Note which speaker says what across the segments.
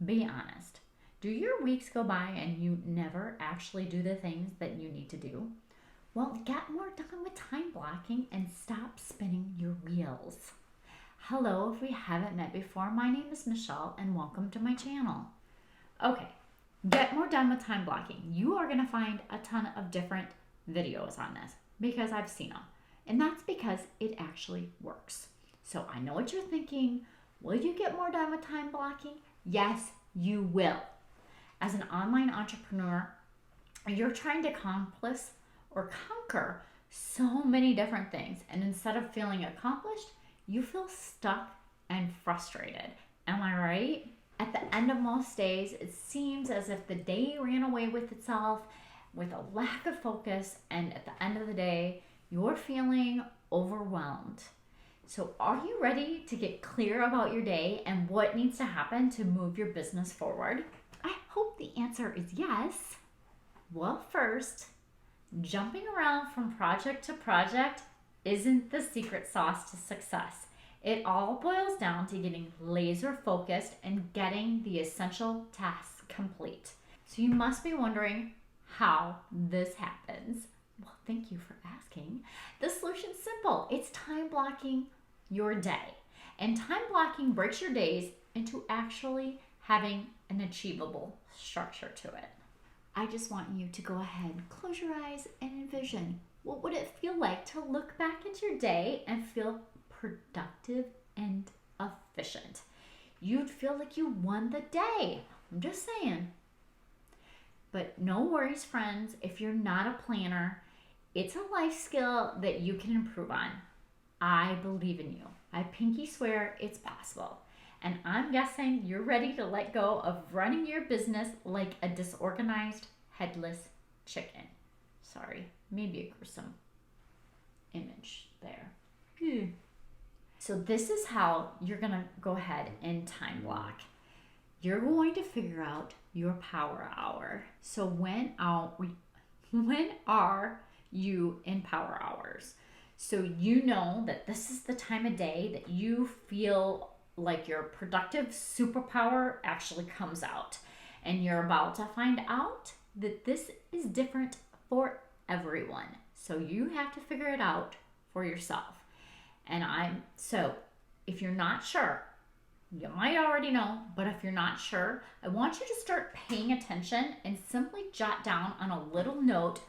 Speaker 1: Be honest. Do your weeks go by and you never actually do the things that you need to do? Well, get more done with time blocking and stop spinning your wheels. Hello, if we haven't met before, my name is Michele and welcome to my channel. Okay, get more done with time blocking. You are going to find a ton of different videos on this because I've seen them. And that's because it actually works. So I know what you're thinking. Will you get more done with time blocking? Yes, you will. As an online entrepreneur, you're trying to accomplish or conquer so many different things. And instead of feeling accomplished, you feel stuck and frustrated. Am I right? At the end of most days, it seems as if the day ran away with itself with a lack of focus. And at the end of the day, you're feeling overwhelmed. So are you ready to get clear about your day and what needs to happen to move your business forward? I hope the answer is yes. Well, first, jumping around from project to project isn't the secret sauce to success. It all boils down to getting laser focused and getting the essential tasks complete. So you must be wondering how this happens. Well, thank you for asking. The solution's simple. It's time blocking your day. And time blocking breaks your days into actually having an achievable structure to it. I just want you to go ahead, close your eyes, and envision what would it feel like to look back at your day and feel productive and efficient. You'd feel like you won the day. I'm just saying. But no worries, friends, if you're not a planner, it's a life skill that you can improve on. I believe in you. I pinky swear it's possible. And I'm guessing you're ready to let go of running your business like a disorganized, headless chicken. Sorry, maybe a gruesome image there. So this is how you're going to go ahead and time block. You're going to figure out your power hour. So when are you in power hours? So you know that this is the time of day that you feel like your productive superpower actually comes out. And you're about to find out that this is different for everyone. So you have to figure it out for yourself. So if you're not sure, you might already know, but if you're not sure, I want you to start paying attention and simply jot down on a little note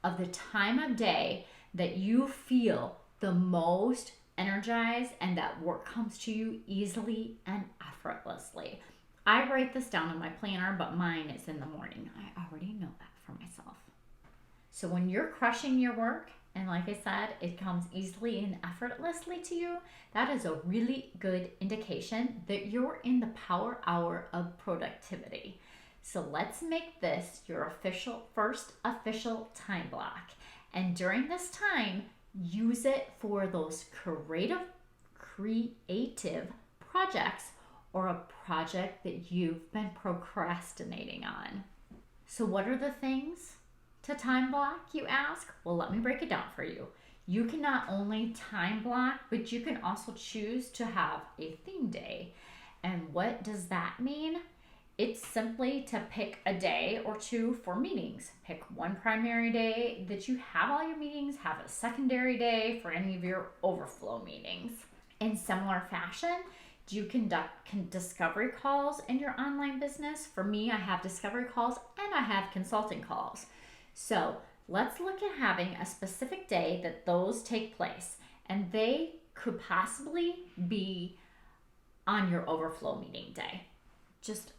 Speaker 1: of the time of day that you feel the most energized and that work comes to you easily and effortlessly. I write this down in my planner, but mine is in the morning. I already know that for myself. So when you're crushing your work, and like I said, it comes easily and effortlessly to you, that is a really good indication that you're in the power hour of productivity. So let's make this your first official time block. And during this time, use it for those creative projects or a project that you've been procrastinating on. So what are the things to time block, you ask? Well, let me break it down for you. You can not only time block, but you can also choose to have a theme day. And what does that mean? It's simply to pick a day or two for meetings. Pick one primary day that you have all your meetings, have a secondary day for any of your overflow meetings. In similar fashion, do you conduct discovery calls in your online business? For me, I have discovery calls and I have consulting calls. So let's look at having a specific day that those take place, and they could possibly be on your overflow meeting day, just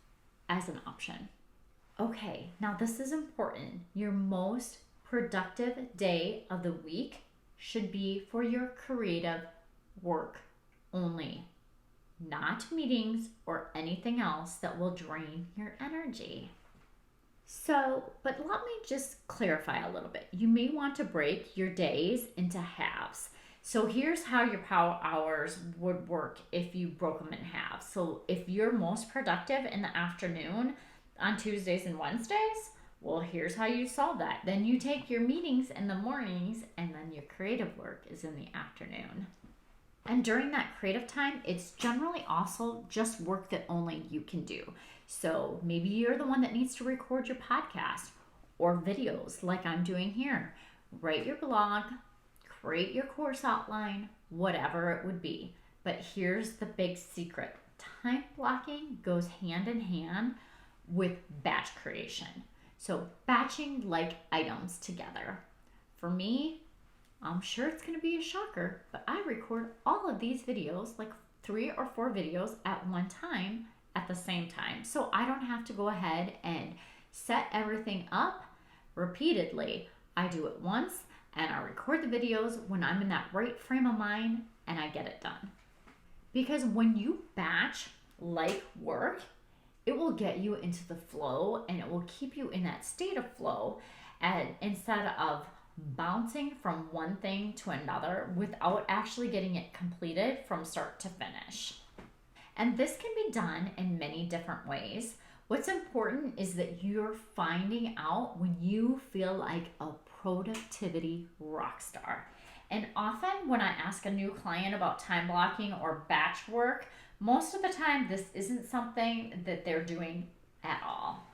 Speaker 1: as an option. Okay, now this is important. Your most productive day of the week should be for your creative work only, not meetings or anything else that will drain your energy. But let me just clarify a little bit. You may want to break your days into halves. So here's how your power hours would work if you broke them in half. So if you're most productive in the afternoon on Tuesdays and Wednesdays, well, here's how you solve that. Then you take your meetings in the mornings and then your creative work is in the afternoon. And during that creative time, it's generally also just work that only you can do. So maybe you're the one that needs to record your podcast or videos like I'm doing here. Write your blog, create your course outline, whatever it would be. But here's the big secret: time blocking goes hand in hand with batch creation. So, batching like items together. For me, I'm sure it's going to be a shocker, but I record all of these videos, like 3 or 4 videos at one time at the same time. So I don't have to go ahead and set everything up repeatedly. I do it once and I record the videos when I'm in that right frame of mind and I get it done. Because when you batch like work, it will get you into the flow and it will keep you in that state of flow, and instead of bouncing from one thing to another without actually getting it completed from start to finish. And this can be done in many different ways. What's important is that you're finding out when you feel like a productivity rock star. And often when I ask a new client about time blocking or batch work, most of the time this isn't something that they're doing at all.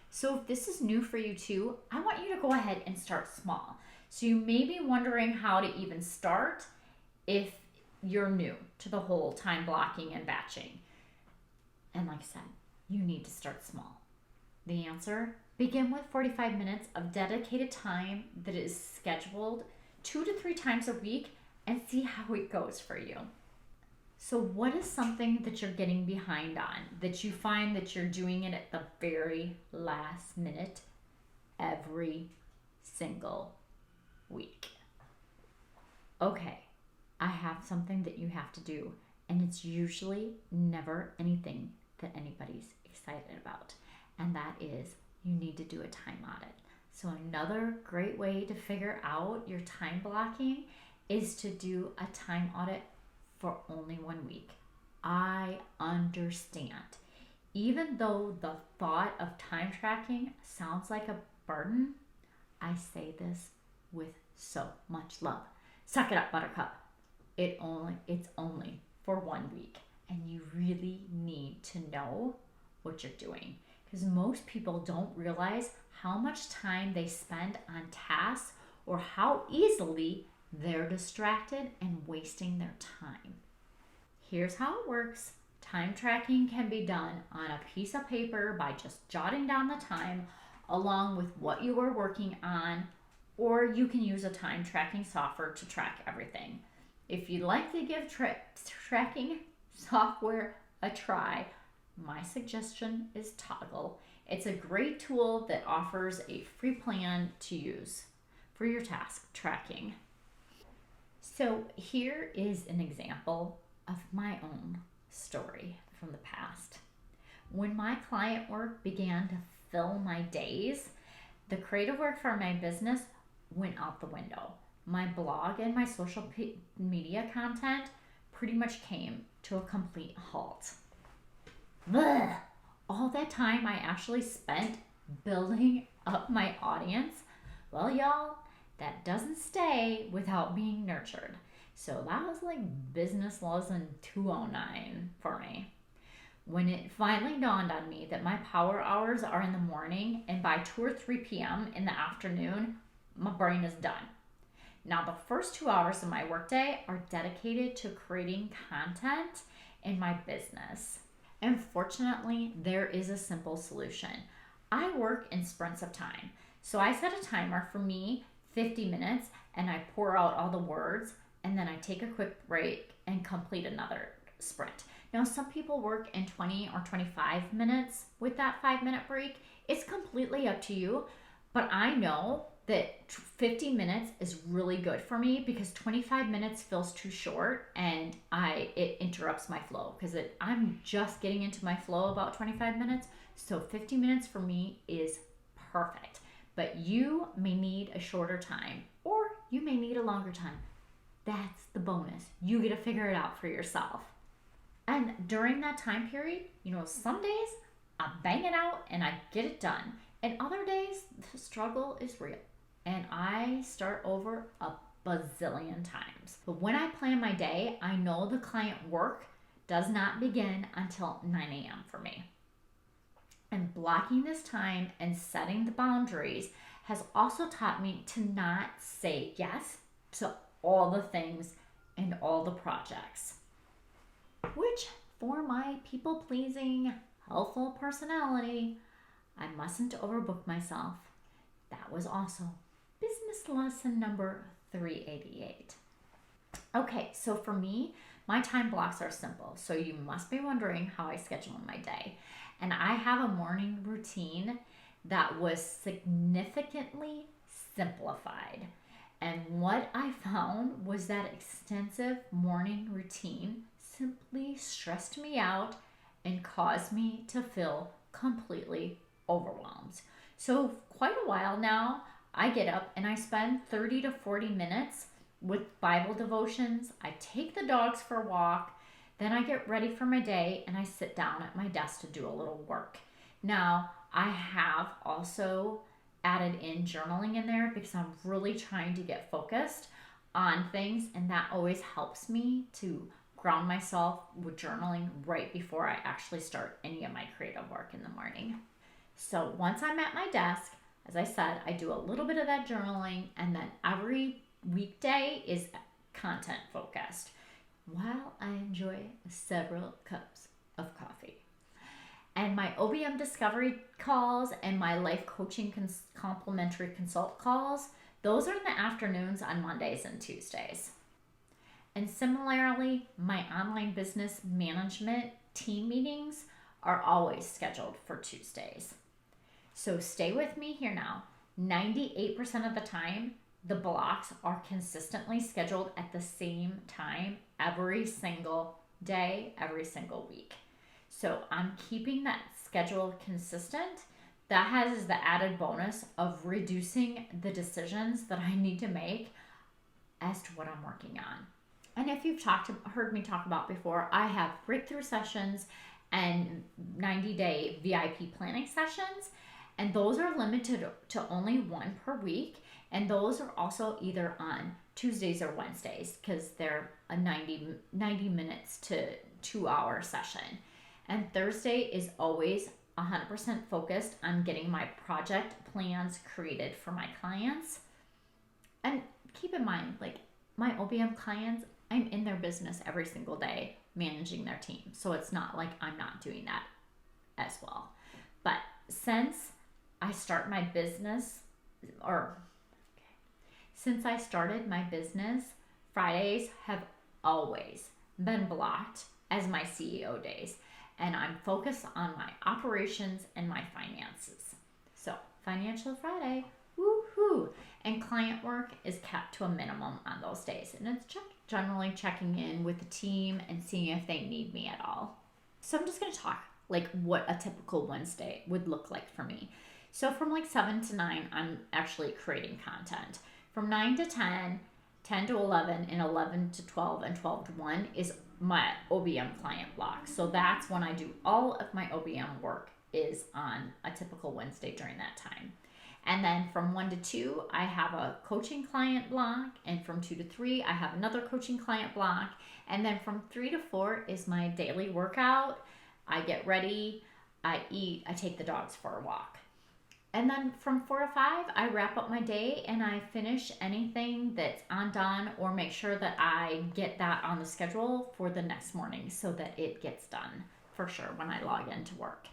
Speaker 1: So if this is new for you too, I want you to go ahead and start small. So you may be wondering how to even start if you're new to the whole time blocking and batching. And like I said, you need to start small. The answer: begin with 45 minutes of dedicated time that is scheduled 2 to 3 times a week and see how it goes for you. So what is something that you're getting behind on, that you find that you're doing it at the very last minute every single week? Okay, I have something that you have to do, and it's usually never anything that anybody's excited about, and that is you need to do a time audit. So another great way to figure out your time blocking is to do a time audit for only 1 week. I understand. Even though the thought of time tracking sounds like a burden, I say this with so much love. Suck it up, buttercup. It's only for 1 week, and you really need to know what you're doing, because most people don't realize how much time they spend on tasks or how easily they're distracted and wasting their time. Here's how it works. Time tracking can be done on a piece of paper by just jotting down the time along with what you are working on, or you can use a time tracking software to track everything. If you'd like to give tracking software a try, my suggestion is Toggle. It's a great tool that offers a free plan to use for your task tracking. So here is an example of my own story from the past. When my client work began to fill my days, the creative work for my business went out the window. My blog and my social media content pretty much came to a complete halt. Ugh. All that time I actually spent building up my audience, well, y'all, that doesn't stay without being nurtured. So that was like business lesson 209 for me. When it finally dawned on me that my power hours are in the morning and by 2 or 3 p.m. in the afternoon, my brain is done. Now, the first 2 hours of my workday are dedicated to creating content in my business. And fortunately, there is a simple solution. I work in sprints of time. So I set a timer for me, 50 minutes, and I pour out all the words, and then I take a quick break and complete another sprint. Now, some people work in 20 or 25 minutes with that 5-minute break. It's completely up to you, but I know that 50 minutes is really good for me because 25 minutes feels too short and it interrupts my flow because I'm just getting into my flow about 25 minutes. So 50 minutes for me is perfect. But you may need a shorter time or you may need a longer time. That's the bonus. You get to figure it out for yourself. And during that time period, some days I bang it out and I get it done. And other days, the struggle is real. And I start over a bazillion times. But when I plan my day, I know the client work does not begin until 9 a.m. for me. And blocking this time and setting the boundaries has also taught me to not say yes to all the things and all the projects, which for my people-pleasing, helpful personality, I mustn't overbook myself. That was also business lesson number 388. Okay, so for me, my time blocks are simple. So you must be wondering how I schedule my day. And I have a morning routine that was significantly simplified. And what I found was that extensive morning routine simply stressed me out and caused me to feel completely overwhelmed. So quite a while now, I get up and I spend 30 to 40 minutes with Bible devotions. I take the dogs for a walk, then I get ready for my day and I sit down at my desk to do a little work. Now, I have also added in journaling in there because I'm really trying to get focused on things, and that always helps me to ground myself with journaling right before I actually start any of my creative work in the morning. So once I'm at my desk, as I said, I do a little bit of that journaling, and then every weekday is content focused while I enjoy several cups of coffee. And my OBM discovery calls and my life coaching complimentary consult calls, those are in the afternoons on Mondays and Tuesdays. And similarly, my online business management team meetings are always scheduled for Tuesdays. So stay with me here now. 98% of the time, the blocks are consistently scheduled at the same time every single day, every single week. So I'm keeping that schedule consistent. That has the added bonus of reducing the decisions that I need to make as to what I'm working on. And if you've heard me talk about before, I have breakthrough sessions and 90-day VIP planning sessions. And those are limited to only one per week. And those are also either on Tuesdays or Wednesdays because they're a 90 minutes to 2-hour session. And Thursday is always 100% focused on getting my project plans created for my clients. And keep in mind, like my OBM clients, I'm in their business every single day managing their team. So it's not like I'm not doing that as well. But since I started my business, Fridays have always been blocked as my CEO days. And I'm focused on my operations and my finances. So Financial Friday, woohoo! And client work is kept to a minimum on those days. And it's generally checking in with the team and seeing if they need me at all. So I'm just going to talk like what a typical Wednesday would look like for me. So from like 7 to 9, I'm actually creating content. From 9 to 10, 10 to 11, and 11 to 12, and 12 to 1 is my OBM client block. So that's when I do all of my OBM work is on a typical Wednesday during that time. And then from 1 to 2, I have a coaching client block. And from 2 to 3, I have another coaching client block. And then from 3 to 4 is my daily workout. I get ready, I eat, I take the dogs for a walk. And then from 4 to 5, I wrap up my day and I finish anything that's undone or make sure that I get that on the schedule for the next morning so that it gets done for sure when I log into work.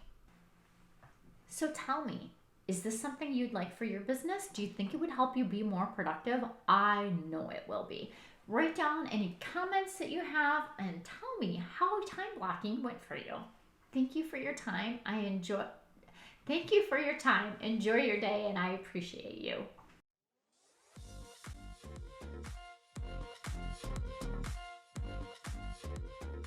Speaker 1: So tell me, is this something you'd like for your business? Do you think it would help you be more productive? I know it will be. Write down any comments that you have and tell me how time blocking went for you. Thank you for your time. Thank you for your time. Enjoy your day, and I appreciate you.